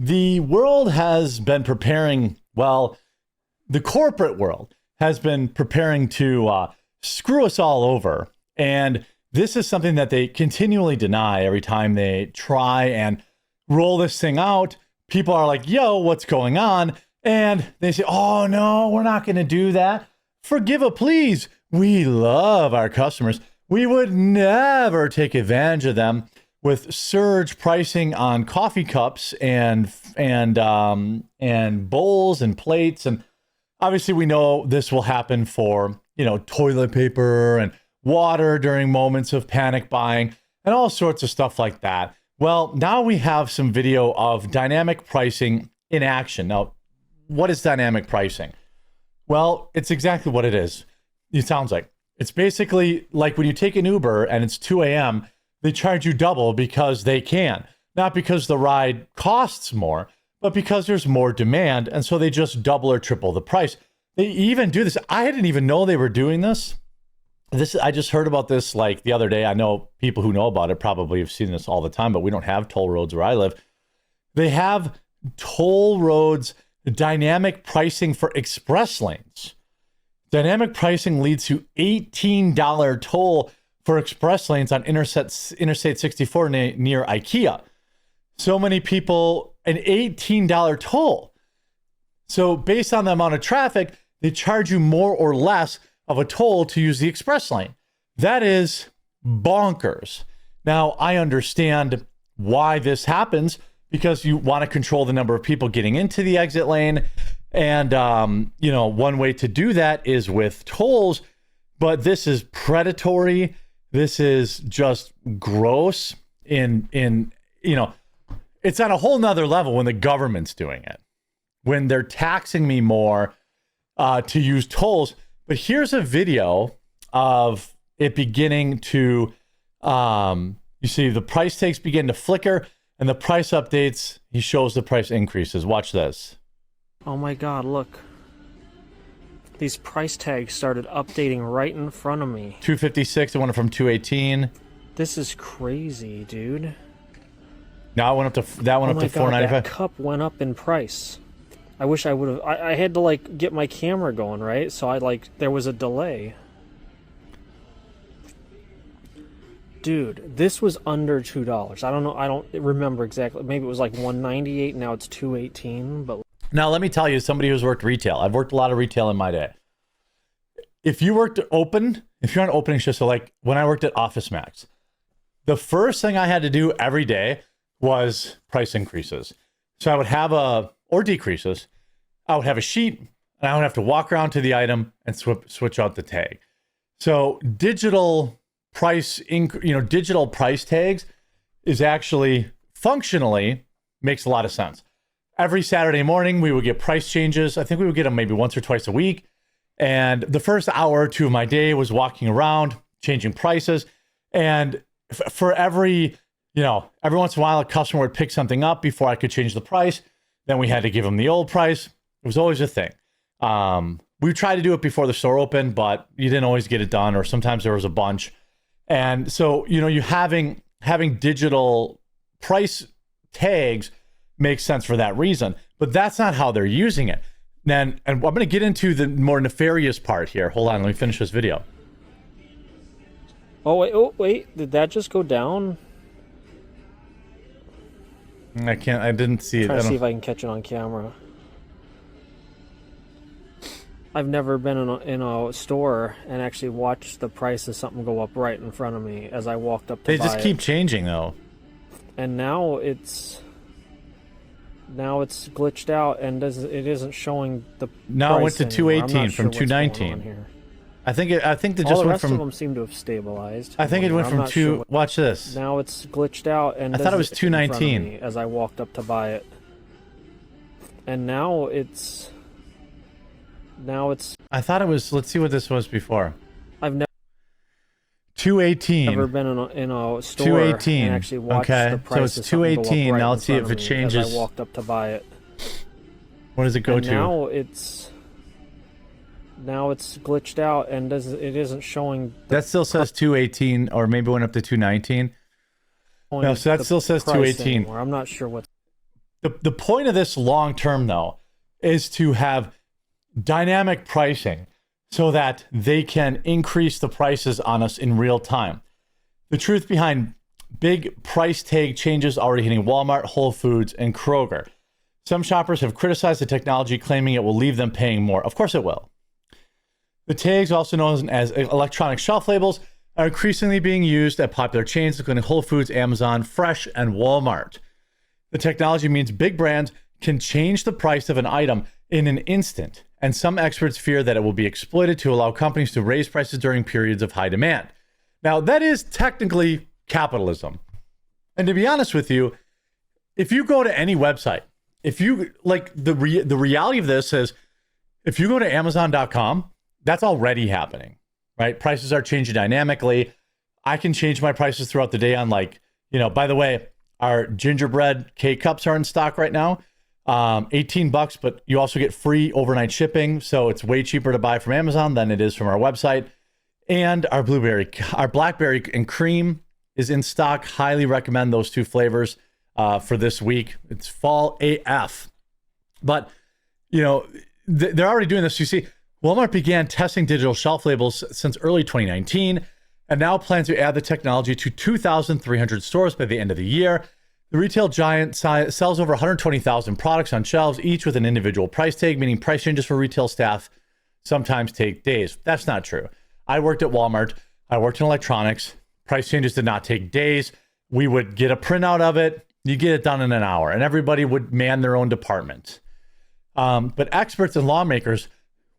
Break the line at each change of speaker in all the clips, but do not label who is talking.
The world has been preparing, well, the corporate world has been preparing to screw us all over. And this is something that they continually deny every time they try and roll this thing out. People are like, yo, what's going on? And they say, oh, no, we're not going to do that. Forgive us, please. We love our customers. We would never take advantage of them with surge pricing on coffee cups and bowls and plates. And obviously we know this will happen for, toilet paper and water during moments of panic buying and all sorts of stuff like that. Well, now we have some video of dynamic pricing in action. Now, what is dynamic pricing? Well, it's exactly what it is. It sounds like it's basically like when you take an Uber and it's 2 a.m., they charge you double because they can. Not because the ride costs more, but because there's more demand. And so they just double or triple the price. They even do this. I didn't even know they were doing this. I just heard about this like the other day. I know people who know about it probably have seen this all the time, but we don't have toll roads where I live. They have toll roads dynamic pricing for express lanes. Dynamic pricing leads to $18 toll for express lanes on Interstate 64 near IKEA. So many people, an $18 toll. So based on the amount of traffic, they charge you more or less of a toll to use the express lane. That is bonkers. Now, I understand why this happens because you want to control the number of people getting into the exit lane. And, one way to do that is with tolls, but this is predatory. This is just gross it's on a whole nother level when the government's doing it, when they're taxing me more to use tolls. But here's a video of it beginning to, you see the price tags begin to flicker and the price updates, he shows the price increases. Watch this.
Oh my God, look. These price tags started updating right in front of me.
256, it went from 218.
This is crazy, dude.
Now it went up to, that went up to 495.
That cup went up in price. I wish I would have, I had to get my camera going, right? So there was a delay. Dude, this was under $2. I don't know, I don't remember exactly. Maybe it was like $198, now it's $218, but...
Now, let me tell you, somebody who's worked retail. I've worked a lot of retail in my day. If you're on opening shift, so like when I worked at Office Max, the first thing I had to do every day was price increases. So I would have or decreases. I would have a sheet and I would have to walk around to the item and switch out the tag. So digital price tags is actually functionally makes a lot of sense. Every Saturday morning, we would get price changes. I think we would get them maybe once or twice a week. And the first hour or two of my day was walking around, changing prices. And for every once in a while, a customer would pick something up before I could change the price. Then we had to give them the old price. It was always a thing. We tried to do it before the store opened, but you didn't always get it done, or sometimes there was a bunch. And so, you having digital price tags makes sense for that reason, but that's not how they're using it. And I'm going to get into the more nefarious part here. Hold on, let me finish this video.
Oh wait, did that just go down?
I didn't see it.
Trying to see if I can catch it on camera. I've never been in a store and actually watched the price of something go up right in front of me as I walked up to buy it.
They just keep changing though.
And now it's glitched out and it isn't showing the
now it went to
anymore.
218 from 219. I think they just
the
went
rest
from
of them seem to have stabilized.
I think it went from two.
Sure
watch this.
Now it's glitched out and
I thought it was 219
as I walked up to buy it. And now it's
I thought it was, let's see what this was before.
I've never
218.
Never been in a store
218.
and actually watched
okay.
the price
So it's
of something go up
218.
right
Now
in
let's see
front
if
of
it
me
changes.
as I walked up to buy it.
What does it go
and
to?
Now it's glitched out and it isn't showing.
That still says 218, or maybe it went up to 219. No, so that still says 218.
I'm not sure what.
The point of this long term, though, is to have dynamic pricing so that they can increase the prices on us in real time. The truth behind big price tag changes already hitting Walmart, Whole Foods, and Kroger. Some shoppers have criticized the technology, claiming it will leave them paying more. Of course it will. The tags, also known as electronic shelf labels, are increasingly being used at popular chains, including Whole Foods, Amazon, Fresh, and Walmart. The technology means big brands can change the price of an item in an instant, and some experts fear that it will be exploited to allow companies to raise prices during periods of high demand. Now, that is technically capitalism. And to be honest with you, if you go to any website, if you like the reality of this is if you go to Amazon.com, that's already happening, right? Prices are changing dynamically. I can change my prices throughout the day on by the way, our gingerbread K-Cups are in stock right now. $18, but you also get free overnight shipping. So it's way cheaper to buy from Amazon than it is from our website. And our blackberry and cream is in stock. Highly recommend those two flavors for this week. It's fall AF. But, they're already doing this. You see, Walmart began testing digital shelf labels since early 2019 and now plans to add the technology to 2,300 stores by the end of the year. The retail giant sells over 120,000 products on shelves, each with an individual price tag, meaning price changes for retail staff sometimes take days. That's not true. I worked at Walmart. I worked in electronics. Price changes did not take days. We would get a printout of it. You get it done in an hour, and everybody would man their own department. But experts and lawmakers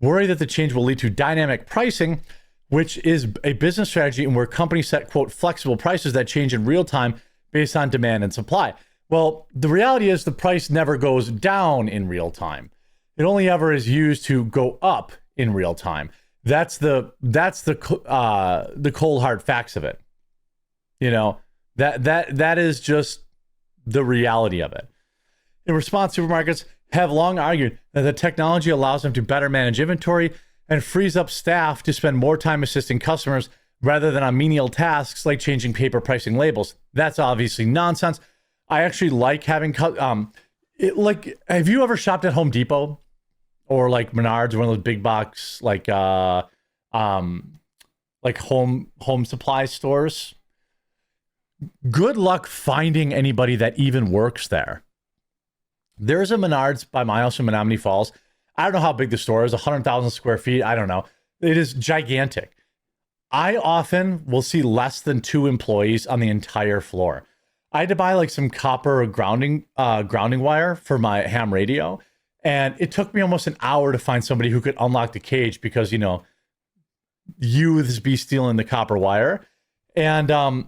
worry that the change will lead to dynamic pricing, which is a business strategy and where companies set, quote, flexible prices that change in real time based on demand and supply. Well, the reality is the price never goes down in real time. It only ever is used to go up in real time. That's the cold hard facts of it. That is just the reality of it. In response, supermarkets have long argued that the technology allows them to better manage inventory and frees up staff to spend more time assisting customers rather than on menial tasks like changing paper pricing labels. That's obviously nonsense. I actually like having have you ever shopped at Home Depot or like Menards or one of those big box like home supply stores? Good luck finding anybody that even works there. There's a Menards by my house in Menominee Falls. I don't know how big the store is, 100,000 square feet. I don't know. It is gigantic. I often will see less than 2 employees on the entire floor. I had to buy like some copper grounding wire for my ham radio. And it took me almost an hour to find somebody who could unlock the cage because, youths be stealing the copper wire. And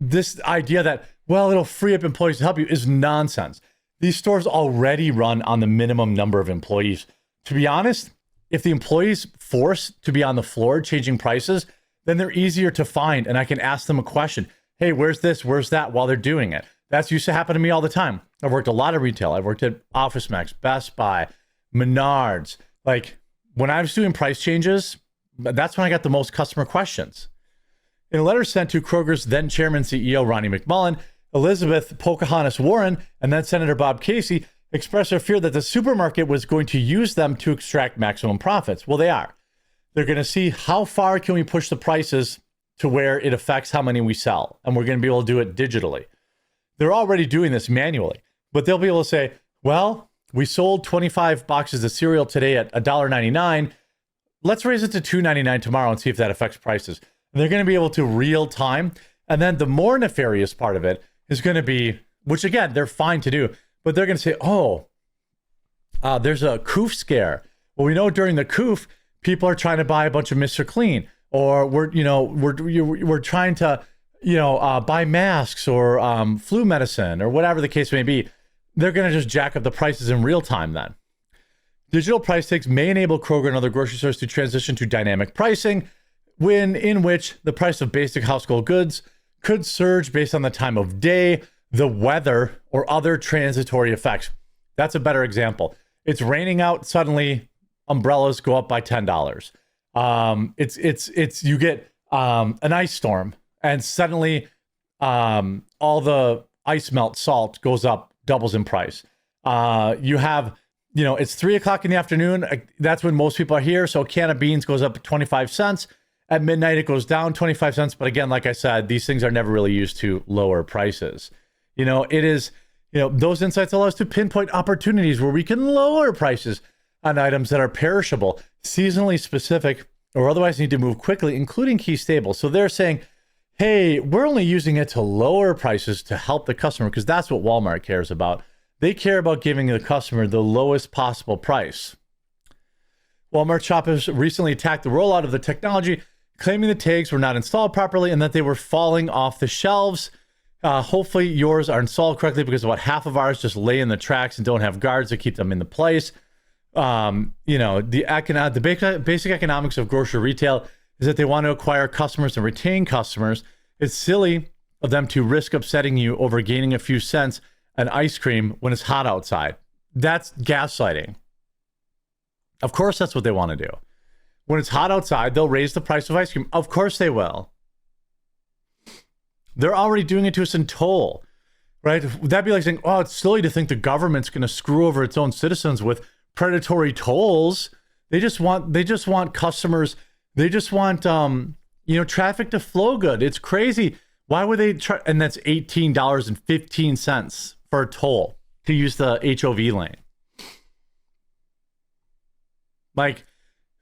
this idea that, it'll free up employees to help you is nonsense. These stores already run on the minimum number of employees. To be honest, if the employee's forced to be on the floor changing prices, then they're easier to find. And I can ask them a question. Hey, where's this? Where's that? While they're doing it. That's used to happen to me all the time. I've worked a lot of retail. I've worked at Office Max, Best Buy, Menards. Like when I was doing price changes, that's when I got the most customer questions. In a letter sent to Kroger's then chairman CEO, Ronnie McMullen, Elizabeth Pocahontas Warren, and then Senator Bob Casey expressed their fear that the supermarket was going to use them to extract maximum profits. Well, they are. They're going to see how far can we push the prices to where it affects how many we sell. And we're going to be able to do it digitally. They're already doing this manually, but they'll be able to say, well, we sold 25 boxes of cereal today at $1.99. Let's raise it to $2.99 tomorrow and see if that affects prices. And they're going to be able to real time. And then the more nefarious part of it is going to be, which again, they're fine to do, but they're going to say, there's a coof scare. Well, we know during the coof, people are trying to buy a bunch of Mr. Clean, or we're trying to, buy masks or flu medicine or whatever the case may be. They're going to just jack up the prices in real time then. Digital price tags may enable Kroger and other grocery stores to transition to dynamic pricing, in which the price of basic household goods could surge based on the time of day, the weather, or other transitory effects. That's a better example. It's raining out, suddenly umbrellas go up by $10. You get an ice storm, and suddenly all the ice melt salt goes up doubles in price. You have, it's 3 o'clock in the afternoon. That's when most people are here. So a can of beans goes up 25 cents. At midnight, it goes down 25 cents. But again, like I said, these things are never really used to lower prices. It is, those insights allow us to pinpoint opportunities where we can lower prices on items that are perishable, seasonally specific, or otherwise need to move quickly, including key staples. So they're saying, hey, we're only using it to lower prices to help the customer, because that's what Walmart cares about. They care about giving the customer the lowest possible price. Walmart shoppers recently attacked the rollout of the technology, claiming the tags were not installed properly and that they were falling off the shelves. Hopefully yours are installed correctly, because about half of ours just lay in the tracks and don't have guards to keep them in the place. The basic economics of grocery retail is that they want to acquire customers and retain customers. It's silly of them to risk upsetting you over gaining a few cents on ice cream when it's hot outside. That's gaslighting. Of course, that's what they want to do. When it's hot outside, they'll raise the price of ice cream. Of course they will. They're already doing it to us in toll, right? That'd be like saying, oh, it's silly to think the government's going to screw over its own citizens with predatory tolls. They just want customers. They just want, traffic to flow good. It's crazy. Why would they try? And that's $18.15 for a toll to use the HOV lane. Like,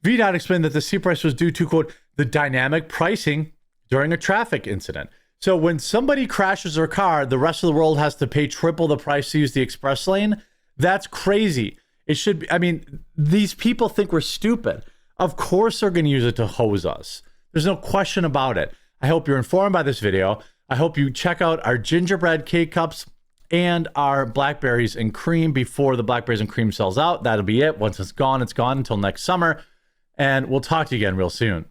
VDOT explained that the C price was due to, quote, the dynamic pricing during a traffic incident. So when somebody crashes their car, the rest of the world has to pay triple the price to use the express lane. That's crazy. It should be, these people think we're stupid. Of course they're going to use it to hose us. There's no question about it. I hope you're informed by this video. I hope you check out our gingerbread cake cups and our blackberries and cream before the blackberries and cream sells out. That'll be it. Once it's gone until next summer. And we'll talk to you again real soon.